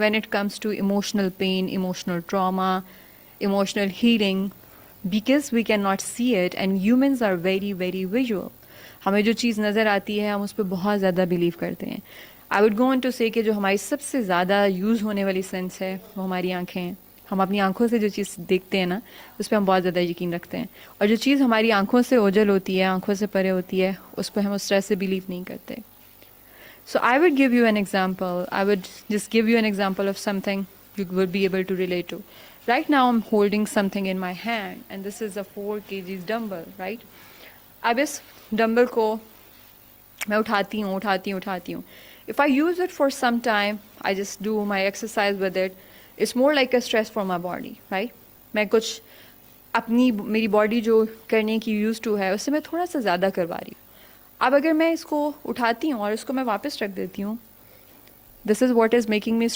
when it comes to emotional pain, emotional trauma, emotional healing, because we cannot see it and humans are very very visual. हमें जो चीज़ नज़र आती है हम उस पर बहुत ज़्यादा बिलीव करते हैं. I would go on to say कि जो हमारी सबसे ज़्यादा यूज़ होने वाली सेंस है वो हमारी आंखें हैं. हम अपनी आंखों से जो चीज़ देखते हैं ना उस पर हम बहुत ज़्यादा यकीन रखते हैं, और जो चीज़ हमारी आंखों से ओझल होती है, आंखों से परे होती है, उस पर हम उस तरह से बिलीव नहीं करते. So I would give you an example. I would just give you an example of something you would be able to relate to. Right now I'm holding something in my hand and this is a 4 kgs dumbbell, right? अब इस dumbbell को मैं उठाती हूँ. If I use it for some time, I just do my exercise with it. It's more like a stress for my body, right? मैं कुछ अपनी मेरी बॉडी जो करने की यूज टू है उससे मैं थोड़ा सा ज़्यादा करवा रही हूँ. अब अगर मैं इसको उठाती हूँ और इसको मैं वापस रख देती हूँ, this is what is making me